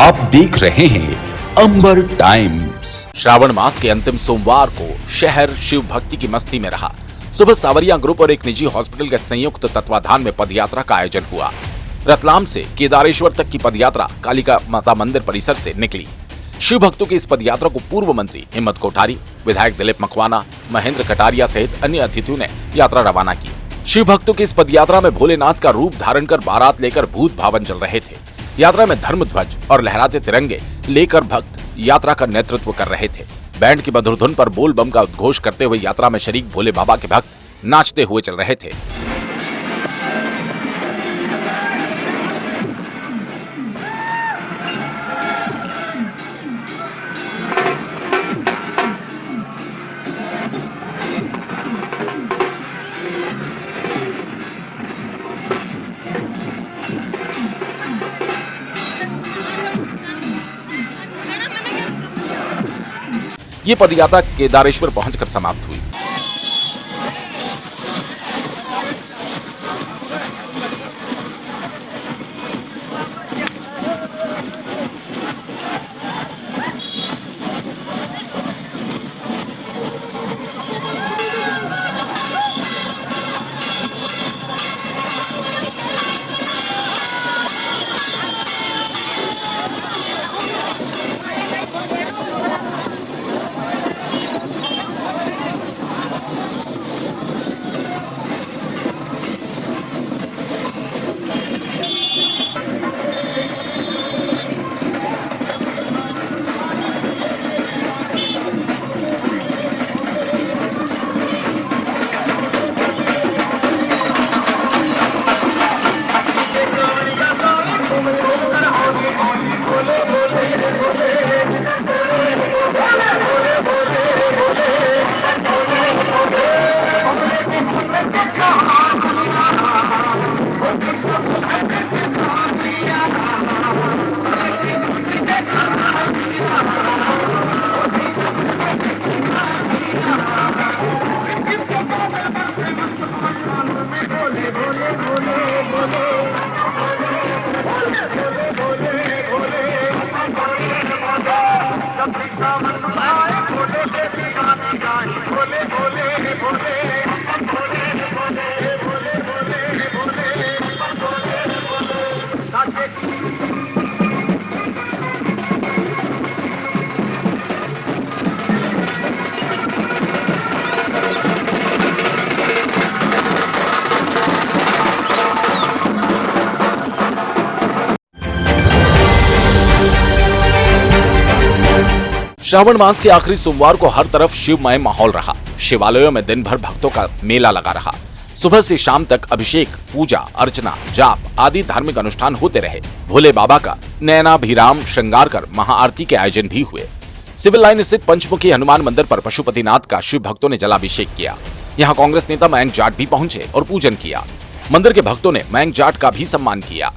आप देख रहे हैं अंबर टाइम्स। श्रावण मास के अंतिम सोमवार को शहर शिव भक्ति की मस्ती में रहा। सुबह सावरिया ग्रुप और एक निजी हॉस्पिटल के संयुक्त तत्वाधान में पदयात्रा का आयोजन हुआ। रतलाम से केदारेश्वर तक की पदयात्रा कालिका माता मंदिर परिसर से निकली। शिव भक्तों की इस पदयात्रा को पूर्व मंत्री हिम्मत कोठारी, विधायक दिलीप मकवाना, महेंद्र कटारिया सहित अन्य अतिथियों ने यात्रा रवाना की। शिव भक्तों की इस पदयात्रा में भोलेनाथ का रूप धारण कर बारात लेकर भूत भावन चल रहे थे। यात्रा में धर्म ध्वज और लहराते तिरंगे लेकर भक्त यात्रा का नेतृत्व कर रहे थे। बैंड की मधुर धुन पर बोल बम का उद्घोष करते हुए यात्रा में शरीक भोले बाबा के भक्त नाचते हुए चल रहे थे। ये पदयात्रा केदारेश्वर पहुंचकर समाप्त हुई। श्रावण मास के आखिरी सोमवार को हर तरफ शिवमय माहौल रहा। शिवालयों में दिन भर भक्तों का मेला लगा रहा। सुबह से शाम तक अभिषेक, पूजा अर्चना, जाप आदि धार्मिक अनुष्ठान होते रहे। भोले बाबा का नयनाभिराम श्रृंगार कर महाआरती के आयोजन भी हुए। सिविल लाइन स्थित पंचमुखी हनुमान मंदिर पर पशुपतिनाथ का शिव भक्तों ने जलाभिषेक किया। यहाँ कांग्रेस नेता मयंक जाट भी पहुंचे और पूजन किया। मंदिर के भक्तों ने मयंक जाट का भी सम्मान किया।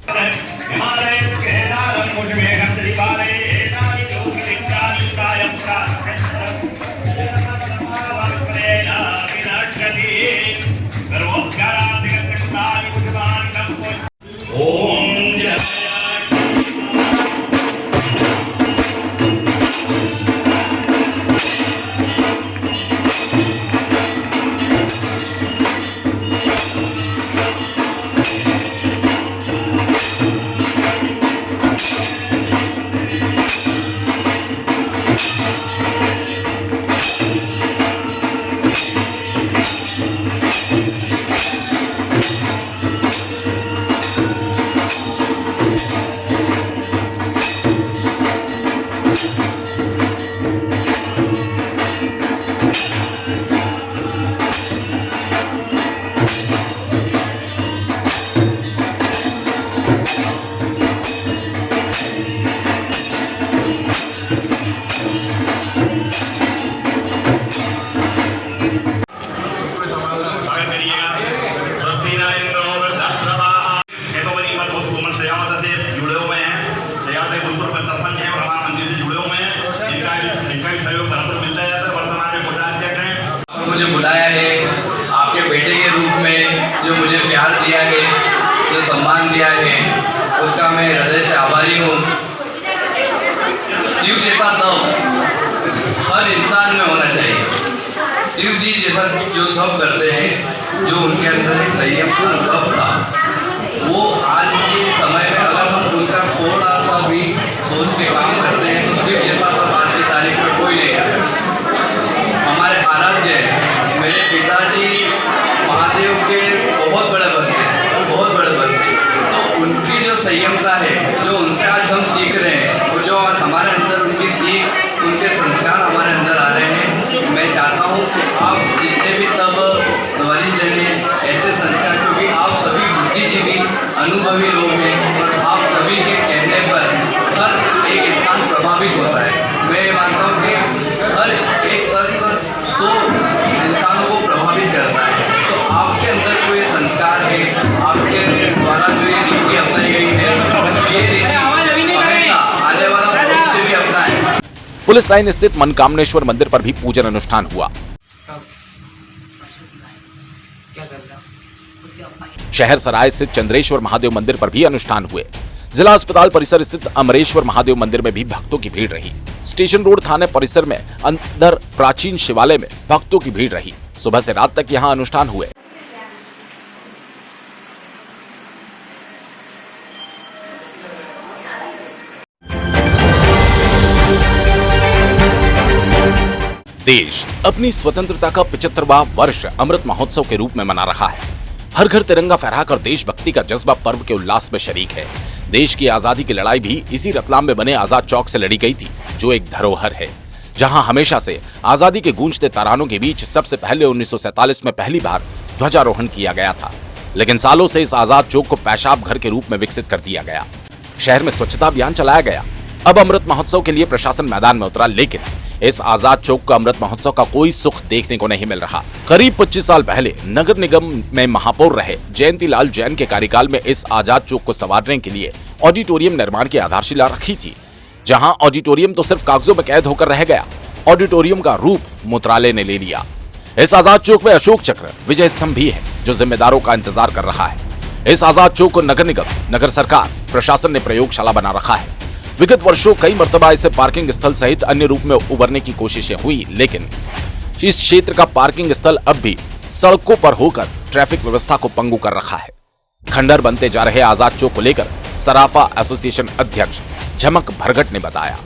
मुझे बुलाया है आपके बेटे के रूप में। शिव जैसा तप हर इंसान में होना चाहिए। शिव जी जैसा जो तप करते हैं, जो उनके अंदर एक संयम का तप था, वो आज के समय में अगर हम उनका थोड़ा सा भी सोच के काम करते हैं तो शिव जैसा तप आज की तारीख में कोई नहीं करता। हमारे आराध्य हैं, मेरे पिताजी महादेव के बहुत बड़े भक्त हैं, बहुत बड़े भक्त हैं। तो उनकी जो संयमता है, जो उनसे आज हम सीख रहे हैं, और जो आज हमारे अंदर उनकी सीख, उनके संस्कार हमारे अंदर आ रहे हैं। मैं चाहता हूँ कि आप जितने भी सब वरिष्ठ जन हैं, ऐसे संस्कार, क्योंकि आप सभी बुद्धिजीवी अनुभवी लोग हैं और आप सभी के कहने पर हर एक इंसान प्रभावित होता है। मैं ये मानता हूँ कि हर एक संत 100 इंसानों को प्रभावित करता है। तो आपके अंदर कोई संस्कार है, आपके द्वारा जो ये रीति अपनाई गई है, ये रीति हमेशा आने वाला भविष्य भी अपनाए। पुलिस लाइन स्थित मनकामनेश्वर मंदिर पर भी पूजन अनुष्ठान हुआ। शहर सराय स्थित चंद्रेश्वर महादेव मंदिर पर भी अनुष्ठान हुए। जिला अस्पताल परिसर स्थित अमरेश्वर महादेव मंदिर में भी भक्तों की भीड़ रही। स्टेशन रोड थाने परिसर में अंदर प्राचीन शिवालय में भक्तों की भीड़ रही। सुबह से रात तक यहां अनुष्ठान हुए। देश अपनी स्वतंत्रता का 75वां वर्ष अमृत महोत्सव के रूप में मना रहा है। हर घर तिरंगा फहराकर देशभक्ति का जज्बा पर्व के उल्लास में शरीक है। देश की आजादी की लड़ाई भी इसी रतलाम में बने आजाद चौक से लड़ी गई थी, जो एक धरोहर है, जहां हमेशा से आजादी के गूंजते तरानों के बीच सबसे पहले 1947 में पहली बार ध्वजारोहण किया गया था। लेकिन सालों से इस आजाद चौक को पेशाब घर के रूप में विकसित कर दिया गया। शहर में स्वच्छता अभियान चलाया गया। अब अमृत महोत्सव के लिए प्रशासन मैदान में उतरा, लेकिन इस आजाद चौक का अमृत महोत्सव का कोई सुख देखने को नहीं मिल रहा। करीब 25 साल पहले नगर निगम में महापौर रहे जयंतीलाल जैन के कार्यकाल में इस आजाद चौक को संवारने के लिए ऑडिटोरियम निर्माण की आधारशिला रखी थी। जहां ऑडिटोरियम तो सिर्फ कागजों में कैद होकर रह गया, ऑडिटोरियम का रूप मंत्रालय ने ले लिया। इस आजाद चौक में अशोक चक्र, विजय स्तंभ भी है, जो जिम्मेदारों का इंतजार कर रहा है। इस आजाद चौक को नगर निगम, नगर सरकार, प्रशासन ने प्रयोगशाला बना रखा है। विगत वर्षों कई मर्तबा इसे पार्किंग स्थल सहित अन्य रूप में उभरने की कोशिशें हुई, लेकिन इस क्षेत्र का पार्किंग स्थल अब भी सड़कों पर होकर ट्रैफिक व्यवस्था को पंगु कर रखा है। खंडर बनते जा रहे आजाद चौक को लेकर सराफा एसोसिएशन अध्यक्ष झमक भरगट ने बताया।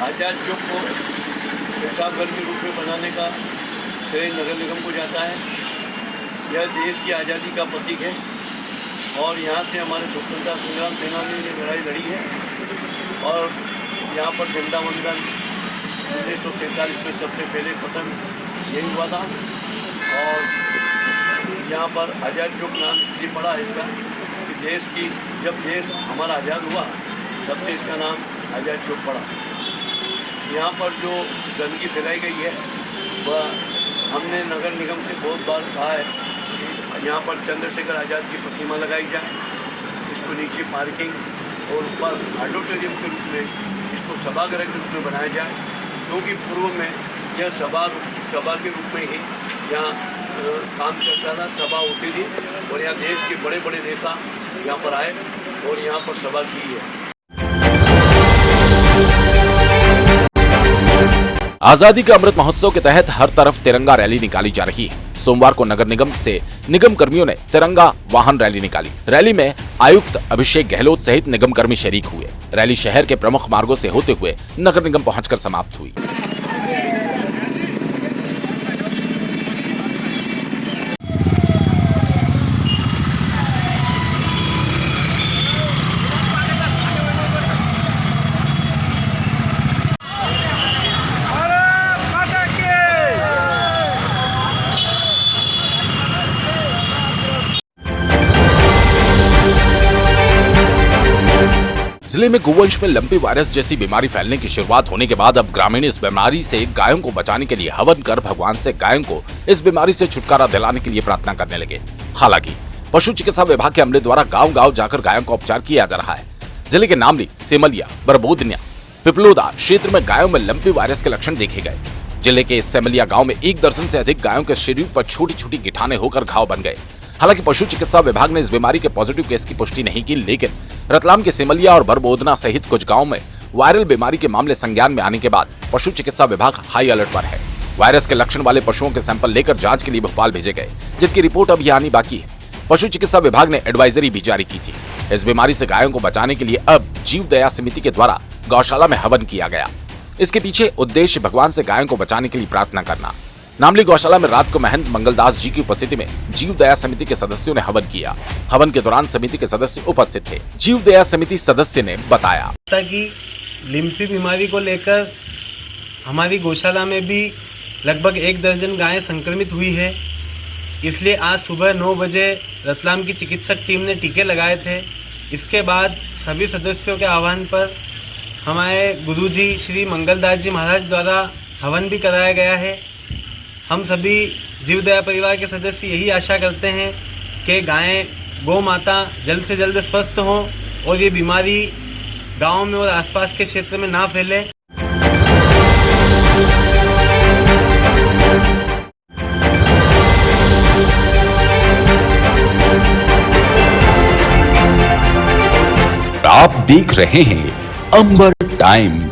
आजाद चौक को पेशाब घर के रूप में बनाने का श्रेय नगर निगम को जाता है। यह देश की आज़ादी का प्रतीक है और यहाँ से हमारे स्वतंत्रता संग्राम सेनानियों ने लड़ाई लड़ी है और यहाँ पर झंडा वंदन 1947 में सबसे पहले प्रथम यही हुआ था और यहाँ पर आज़ाद चौक नाम इसलिए पड़ा है इसका कि देश की जब देश हमारा आज़ाद हुआ तब से इसका नाम आज़ाद चौक पड़ा। यहाँ पर जो गंदगी फैलाई गई है वह हमने नगर निगम से बहुत बार कहा है कि यहाँ पर चंद्रशेखर आज़ाद की प्रतिमा लगाई जाए, इसको नीचे पार्किंग और ऊपर ऑडिटोरियम के रूप में इसको सभागृह के रूप में बनाया जाए, क्योंकि पूर्व में यह सभा के रूप में ही यहाँ काम करता था, सभा होती थी और यहाँ देश के बड़े बड़े नेता यहाँ पर आए और यहाँ पर सभा की है। आजादी का अमृत महोत्सव के तहत हर तरफ तिरंगा रैली निकाली जा रही है। सोमवार को नगर निगम से निगम कर्मियों ने तिरंगा वाहन रैली निकाली। रैली में आयुक्त अभिषेक गहलोत सहित निगम कर्मी शरीक हुए। रैली शहर के प्रमुख मार्गों से होते हुए नगर निगम पहुंचकर समाप्त हुई। जिले में गोवंश में लंपी वायरस जैसी बीमारी फैलने की शुरुआत होने के बाद अब ग्रामीण इस बीमारी से गायों को बचाने के लिए हवन कर भगवान से गायों को इस बीमारी से छुटकारा दिलाने के लिए प्रार्थना करने लगे। हालांकि पशु चिकित्सा विभाग के अमले द्वारा गांव-गांव जाकर गायों का उपचार किया जा रहा है। जिले के नामली, सेमलिया, बरबोदनिया, पिपलोदा क्षेत्र में गायों में लंपी वायरस के लक्षण देखे गए। जिले के सेमलिया गाँव में 1 दर्जन से अधिक गायों के शरीर पर छोटी छोटी गिठाने होकर घाव बन गए। हालांकि पशु चिकित्सा विभाग ने इस बीमारी के पॉजिटिव केस की पुष्टि नहीं की, लेकिन रतलाम के सेमलिया और बरबोदना सहित कुछ गांव में वायरल बीमारी के मामले संज्ञान में आने के बाद पशु चिकित्सा विभाग हाई अलर्ट पर है। वायरस के लक्षण वाले पशुओं के सैंपल लेकर जांच के लिए भोपाल भेजे गए, जिनकी रिपोर्ट अभी आनी बाकी है। पशु चिकित्सा विभाग ने एडवाइजरी भी जारी की थी। इस बीमारी से गायों को बचाने के लिए अब जीव दया समिति के द्वारा गौशाला में हवन किया गया। इसके पीछे उद्देश्य भगवान से गायों को बचाने के लिए प्रार्थना करना। नामली गौशाला में रात को महंत मंगलदास जी की उपस्थिति में जीव दया समिति के सदस्यों ने हवन किया। हवन के दौरान समिति के सदस्य उपस्थित थे। जीव दया समिति सदस्य ने बताया कि लिम्फी बीमारी को लेकर हमारी गौशाला में भी लगभग 1 दर्जन गायें संक्रमित हुई है। इसलिए आज सुबह 9 बजे रतलाम की चिकित्सक टीम ने टीके लगाए थे। इसके बाद सभी सदस्यों के आह्वान पर हमारे गुरुजी श्री मंगलदास जी महाराज द्वारा हवन भी कराया गया है। हम सभी जीवदया परिवार के सदस्य यही आशा करते हैं कि गायें गौ माता जल्द से जल्द स्वस्थ हों और ये बीमारी गाँव में और आसपास के क्षेत्र में ना फैले। आप देख रहे हैं अंबर टाइम्स।